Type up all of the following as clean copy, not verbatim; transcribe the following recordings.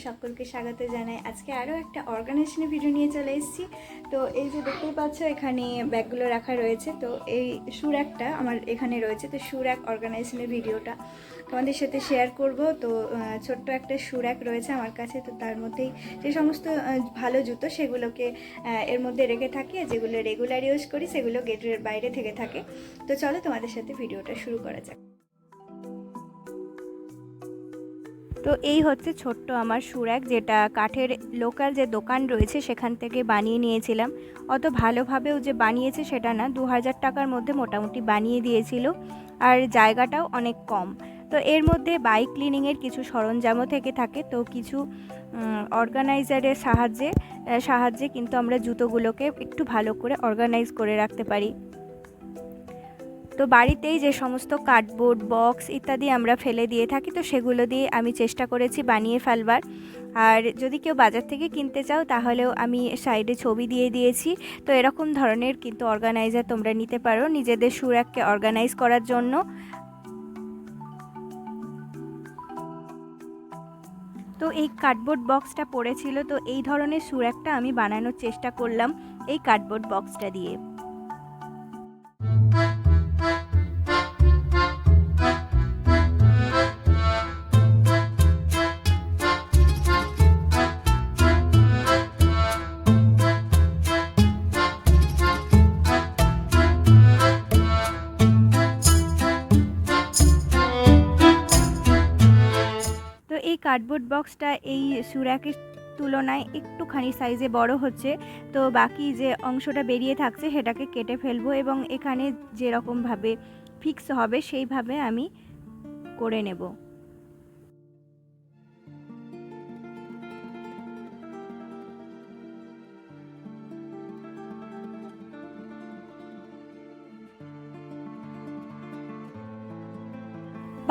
সকলকে স্বাগত জানাই। আজকে আরও একটা অর্গানাইজেশনের ভিডিও নিয়ে চলে এসেছি। তো এই যে দেখতেই পাচ্ছ এখানে ব্যাগগুলো রাখা রয়েছে। তো এই শু র্যাকটা আমার এখানে রয়েছে। তো শু র্যাক অর্গানাইজেশনের ভিডিওটা তোমাদের সাথে শেয়ার করব। তো ছোট্ট একটা শু র্যাক রয়েছে আমার কাছে। তো তার মধ্যেই যে সমস্ত ভালো জুতো সেগুলোকে এর মধ্যে রেখে থাকি, যেগুলো রেগুলার ইউজ করি সেগুলো গেটের বাইরে থেকে থাকে। তো চলো তোমাদের সাথে ভিডিওটা শুরু করা যাক। তো এই হচ্ছে ছোট্ট আমার শু র্যাক, যেটা কাঠের লোকাল যে দোকান রয়েছে সেখান থেকে বানিয়ে নিয়েছিলাম। অত ভালোভাবেও যে বানিয়েছে সেটা না, 2000 টাকার মধ্যে মোটামুটি বানিয়ে দিয়েছিল, আর জায়গাটাও অনেক কম। তো এর মধ্যে বাইক ক্লিনিংয়ের কিছু সরঞ্জামও থেকে থাকে। তো কিছু অর্গানাইজারের সাহায্যে কিন্তু আমরা জুতোগুলোকে একটু ভালো করে অর্গানাইজ করে রাখতে পারি। তো বাড়িতেই যে সমস্ত কার্ডবোর্ড বক্স ইত্যাদি আমরা ফেলে দিয়ে থাকি, তো সেগুলো দিয়ে আমি চেষ্টা করেছি বানিয়ে ফেলবার। আর যদি কেউ বাজার থেকে কিনতে চাও তাহলেও আমি সাইডে ছবি দিয়ে দিয়েছি। তো এরকম ধরনের কিন্তু অর্গানাইজার তোমরা নিতে পারো নিজেদের শু র্যাককে অর্গানাইজ করার জন্য। তো এই কার্ডবোর্ড বক্সটা পড়েছিল, তো এই ধরনের শু র্যাকটা আমি বানানোর চেষ্টা করলাম এই কার্ডবোর্ড বক্সটা দিয়ে। তো এই কার্ডবোর্ড বক্সটা এই শু র্যাকের তুলনায় একটুখানি সাইজে বড় হচ্ছে। তো বাকি যে অংশটা বেরিয়ে থাকছে সেটাকে কেটে ফেলবো এবং এখানে যেরকমভাবে ফিক্স হবে সেইভাবে আমি করে নেব।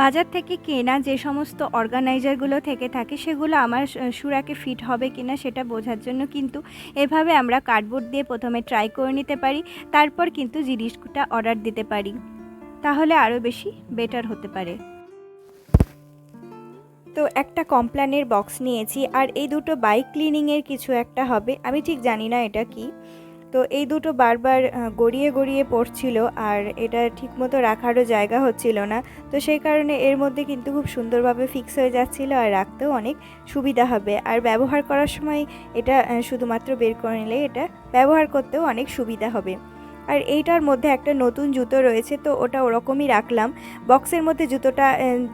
বাজার থেকে কেনা যে সমস্ত অর্গানাইজারগুলো থেকে থাকে সেগুলো আমার শু র্যাকে ফিট হবে কিনা সেটা বোঝার জন্য কিন্তু এভাবে আমরা কার্ডবোর্ড দিয়ে প্রথমে ট্রাই করে নিতে পারি, তারপর কিন্তু জিনিসটা অর্ডার দিতে পারি, তাহলে আরও বেশি বেটার হতে পারে। তো একটা কমপ্ল্যানের বক্স নিয়েছি, আর এই দুটো বাইক ক্লিনিংয়ের কিছু একটা হবে, আমি ঠিক জানি না এটা কি। তো এই দুটো বারবার গড়িয়ে গড়িয়ে পড়ছিল, আর এটা ঠিকমতো রাখারও জায়গা হচ্ছিল না। তো সেই কারণে এর মধ্যে কিন্তু খুব সুন্দরভাবে ফিক্স হয়ে যাচ্ছিল, আর রাখতেও অনেক সুবিধা হবে। আর ব্যবহার করার সময় এটা শুধুমাত্র বের করে নিলে এটা ব্যবহার করতেও অনেক সুবিধা হবে। আর এইটার মধ্যে একটা নতুন জুতো রয়েছে, তো ওটা ওরকমই রাখলাম। বক্সের মধ্যে জুতোটা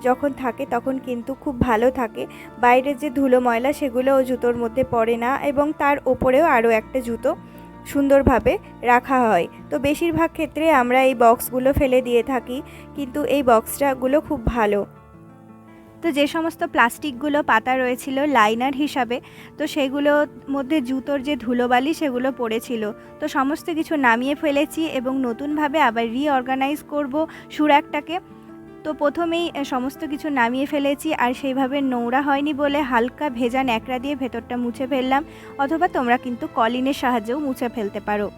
যখন থাকে তখন কিন্তু খুব ভালো থাকে, বাইরের যে ধুলো ময়লা সেগুলোও জুতোর মধ্যে পড়ে না, এবং তার ওপরেও আরও একটা জুতো সুন্দরভাবে রাখা হয়। তো বেশিরভাগ ক্ষেত্রে আমরা এই বক্সগুলো ফেলে দিয়ে থাকি, কিন্তু এই বক্সটাগুলো খুব ভালো। তো যে সমস্ত প্লাস্টিকগুলো পাতা রয়েছিল লাইনার হিসাবে, তো সেগুলোর মধ্যে জুতোর যে ধুলোবালি সেগুলো পড়েছিল। তো সমস্ত কিছু নামিয়ে ফেলেছি এবং নতুনভাবে আবার রিঅর্গানাইজ করব শু র্যাকটাকে। তো প্রথমেই সমস্ত কিছু নামিয়ে ফেলেছি, আর সেইভাবে নোংরা হয়নি বলে হালকা ভেজা ন্যাকড়া দিয়ে ভেতরটা মুছে ফেললাম, অথবা তোমরা কিন্তু কলিনের সাহায্যেও মুছে ফেলতে পারো।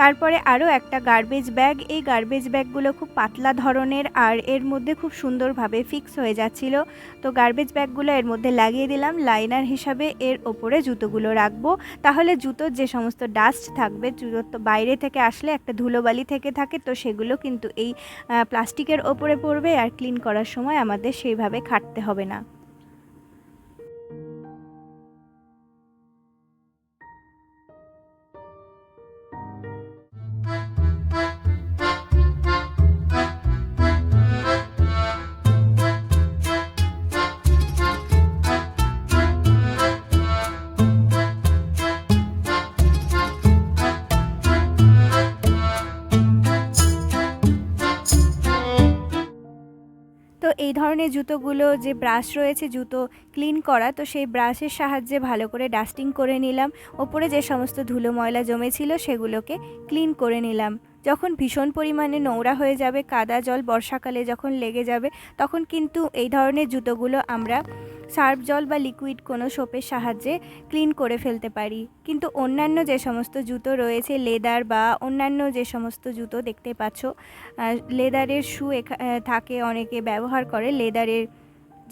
তারপরে আরও একটা গার্বেজ ব্যাগ, এই গার্বেজ ব্যাগগুলো খুব পাতলা ধরনের, আর এর মধ্যে খুব সুন্দরভাবে ফিক্স হয়ে যাচ্ছিল। তো গার্বেজ ব্যাগগুলো এর মধ্যে লাগিয়ে দিলাম লাইনার হিসাবে, এর ওপরে জুতোগুলো রাখবো। তাহলে জুতোর যে সমস্ত ডাস্ট থাকবে, জুতোর তো বাইরে থেকে আসলে একটা ধুলোবালি থেকে থাকে, তো সেগুলো কিন্তু এই প্লাস্টিকের ওপরে পড়বে, আর ক্লিন করার সময় আমাদের সেইভাবে খাটতে হবে না। তো এই ধরনের জুতোগুলো যে ব্রাশ রয়েছে জুতো ক্লিন করা, তো সেই ব্রাশের সাহায্যে ভালো করে ডাস্টিং করে নিলাম। ওপরে যে সমস্ত ধুলো ময়লা জমেছিল সেগুলোকে ক্লিন করে নিলাম। যখন ভীষণ পরিমাণে নোংরা হয়ে যাবে, কাদা জল বর্ষাকালে যখন লেগে যাবে, তখন কিন্তু এই ধরনের জুতোগুলো আমরা সার্ফ জল বা লিকুইড কোনো সোপের সাহায্যে ক্লিন করে ফেলতে পারি। কিন্তু অন্যান্য যে সমস্ত জুতো রয়েছে লেদার বা অন্যান্য যে সমস্ত জুতো দেখতে পাচ্ছ, লেদারের শু থাকে, অনেকে ব্যবহার করে লেদারের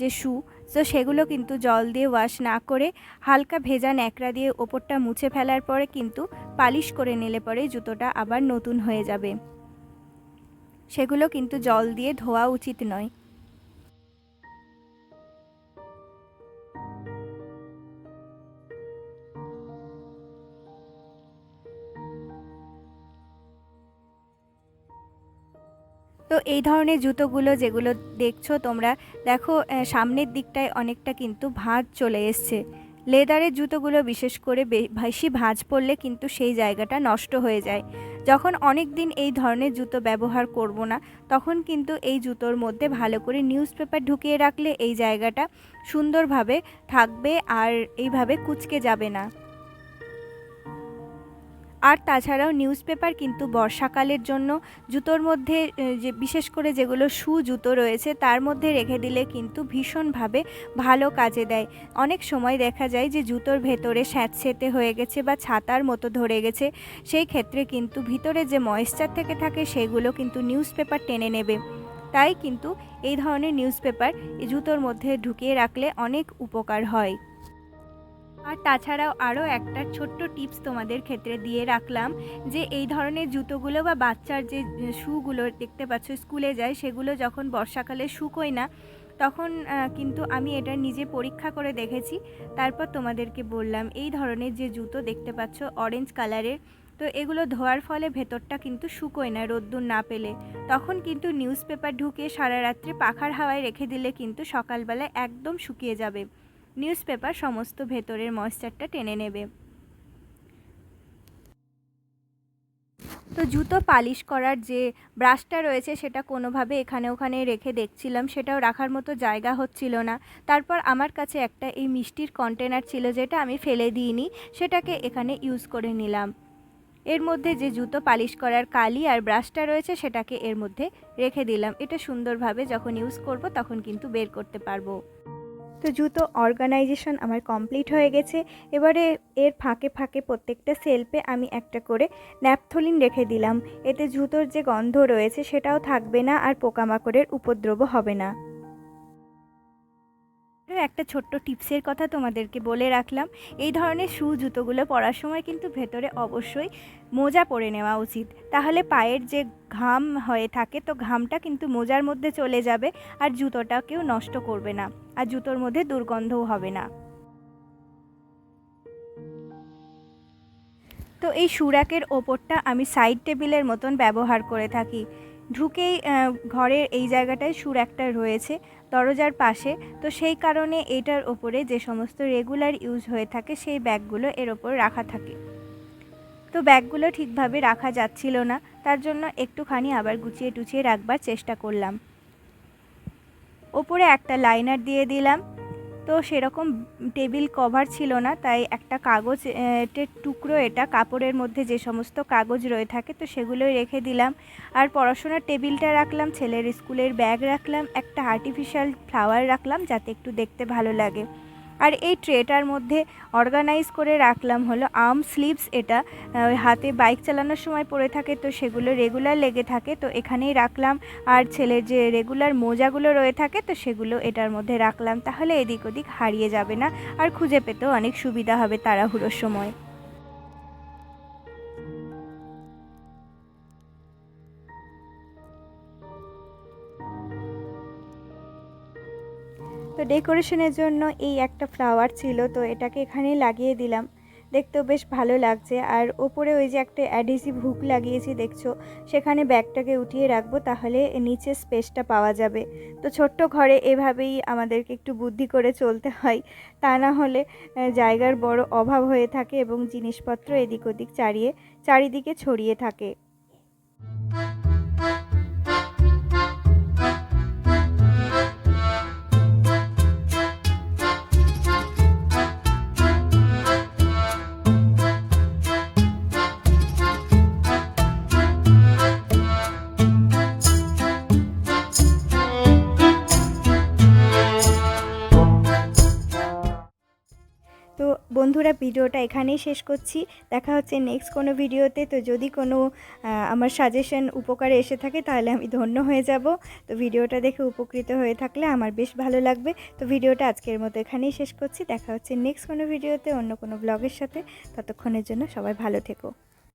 যে শু তো সেগুলো কিন্তু জল দিয়ে ওয়াশ না করে হালকা ভেজা ন্যাকড়া দিয়ে ওপরটা মুছে ফেলার পরে কিন্তু পালিশ করে নিলে পরে জুতোটা আবার নতুন হয়ে যাবে। সেগুলো কিন্তু জল দিয়ে ধোয়া উচিত নয়। তো এই ধরনের জুতোগুলো যেগুলো দেখছো তোমরা, দেখো সামনের দিকটায় অনেকটা কিন্তু ভাঁজ চলে এসছে। লেদারের জুতোগুলো বিশেষ করে বেশি ভাঁজ পড়লে কিন্তু সেই জায়গাটা নষ্ট হয়ে যায়। যখন অনেক দিন এই ধরনের জুতো ব্যবহার করব না, তখন কিন্তু এই জুতোর মধ্যে ভালো করে নিউজ পেপার ঢুকিয়ে রাখলে এই জায়গাটা সুন্দরভাবে থাকবে আর এইভাবে কুঁচকে যাবে না। আর তাছাড়াও নিউজ পেপার কিন্তু বর্ষাকালের জন্য জুতোর মধ্যে যে বিশেষ করে যেগুলো জুতো রয়েছে তার মধ্যে রেখে দিলে কিন্তু ভীষণভাবে ভালো কাজে দেয়। অনেক সময় দেখা যায় যে জুতোর ভেতরে স্যাঁতসেঁতে হয়ে গেছে বা ছাতার মতো ধরে গেছে, সেই ক্ষেত্রে কিন্তু ভিতরে যে ময়েশ্চার থেকে থাকে সেগুলো কিন্তু নিউজ পেপার টেনে নেবে। তাই কিন্তু এই ধরনের নিউজ পেপার জুতোর মধ্যে ঢুকিয়ে রাখলে অনেক উপকার হয়। আর তাছাড়াও আরও একটা ছোট্ট টিপস তোমাদের ক্ষেত্রে দিয়ে রাখলাম, যে এই ধরনের জুতোগুলো বা বাচ্চার যে শুগুলো দেখতে পাচ্ছ স্কুলে যায়, সেগুলো যখন বর্ষাকালে শুকোয় না, তখন কিন্তু আমি এটা নিজে পরীক্ষা করে দেখেছি। তারপর তোমাদেরকে বললাম এই ধরনের যে জুতো দেখতে পাচ্ছ অরেঞ্জ কালারের, তো এগুলো ধোয়ার ফলে ভেতরটা কিন্তু শুকোয় না রোদ্দুর না পেলে। তখন কিন্তু নিউজ পেপার ঢুকিয়ে সারা রাত্রি পাখার হাওয়ায় রেখে দিলে কিন্তু সকালবেলায় একদম শুকিয়ে যাবে। নিউজ পেপার সমস্ত ভেতরের ময়েশ্চারটা টেনে নেবে। তো জুতো পালিশ করার যে ব্রাশটা রয়েছে সেটা কোনোভাবে এখানে ওখানে রেখে দেখছিলাম, সেটাও রাখার মতো জায়গা হচ্ছিল না। তারপর আমার কাছে একটা এই মিষ্টির কন্টেনার ছিল যেটা আমি ফেলে দিইনি, সেটাকে এখানে ইউজ করে নিলাম। এর মধ্যে যে জুতো পালিশ করার কালি আর ব্রাশটা রয়েছে সেটাকে এর মধ্যে রেখে দিলাম। এটা সুন্দরভাবে যখন ইউজ করব তখন কিন্তু বের করতে পারবো। তো জুতো অর্গানাইজেশন আমার কমপ্লিট হয়ে গেছে। এবারে এর ফাঁকে ফাঁকে প্রত্যেকটা সেলফে আমি একটা করে ন্যাপথলিন রেখে দিলাম। এতে জুতোর যে গন্ধ রয়েছে সেটাও থাকবে না আর পোকামাকড়ের উপদ্রব হবে না। একটা ছোট্ট টিপসের কথা তোমাদেরকে বলে রাখলাম, এই ধরনের জুতোগুলো পরার সময় কিন্তু ভেতরে অবশ্যই মোজা পরে নেওয়া উচিত। তাহলে পায়ের যে ঘাম হয়ে থাকে তো ঘামটা কিন্তু মোজার মধ্যে চলে যাবে আর জুতোটাকেও নষ্ট করবে না, আর জুতোর মধ্যে দুর্গন্ধও হবে না। তো এই র্যাকের ওপরটা আমি সাইড টেবিলের মতন ব্যবহার করে থাকি। ঢুকেই ঘরের এই জায়গাটায় র্যাকটা রয়েছে দরজার পাশে, তো সেই কারণে এটার ওপরে যে সমস্ত রেগুলার ইউজ হয়ে থাকে সেই ব্যাগগুলো এর ওপর রাখা থাকে। তো ব্যাগগুলো ঠিকভাবে রাখা যাচ্ছিল না, তার জন্য একটুখানি আবার গুছিয়ে টুছিয়ে রাখবার চেষ্টা করলাম। ওপরে একটা লাইনার দিয়ে দিলাম। তো সেরকম টেবিল কভার ছিল না, তাই একটা কাগজের টুকরো, এটা কাপড়ের মধ্যে যে সমস্ত কাগজ রয়ে থাকে তো সেগুলোই রেখে দিলাম। আর পড়াশোনার টেবিলটা রাখলাম, ছেলের স্কুলের ব্যাগ রাখলাম, একটা আর্টিফিশিয়াল ফ্লাওয়ার রাখলাম যাতে একটু দেখতে ভালো লাগে। আর এই ট্রেটার মধ্যে অর্গানাইজ করে রাখলাম হলো আর্ম স্লিভস, এটা হাতে বাইক চালানোর সময় পরে থাকে তো সেগুলো রেগুলার লেগে থাকে, তো এখানেই রাখলাম। আর ছেলের যে রেগুলার মোজাগুলো রয়ে থাকে তো সেগুলো এটার মধ্যে রাখলাম, তাহলে এদিক ওদিক হারিয়ে যাবে না আর খুঁজে পেতেও অনেক সুবিধা হবে তাড়াহুড়োর সময়। তো ডেকোরেশনের জন্য এই একটা ফ্লাওয়ার ছিল, তো এটাকে এখানেই লাগিয়ে দিলাম। দেখতেও বেশ ভালো লাগছে। আর ওপরে ওই যে একটা অ্যাডিসিভ হুক লাগিয়েছি দেখছো, সেখানে ব্যাগটাকে উঠিয়ে রাখবো, তাহলে নিচে স্পেসটা পাওয়া যাবে। তো ছোট্ট ঘরে এভাবেই আমাদেরকে একটু বুদ্ধি করে চলতে হয়, তা না হলে জায়গার বড় অভাব হয়ে থাকে এবং জিনিসপত্র এদিক ওদিক চারিদিকে ছড়িয়ে থাকে। তো বন্ধুরা, ভিডিওটা এখানেই শেষ করছি। দেখা হচ্ছে নেক্সট কোনো ভিডিওতে। তো যদি কোনো আমার সাজেশন উপকারে এসে থাকে তাহলে আমি ধন্য হয়ে যাব। তো ভিডিওটা দেখে উপকৃত হয়ে থাকলে আমার বেশ ভালো লাগবে। তো ভিডিওটা আজকের মতো এখানেই শেষ করছি। দেখা হচ্ছে নেক্সট কোনো ভিডিওতে অন্য কোনো ব্লগের সাথে। ততক্ষণের জন্য সবাই ভালো থেকো।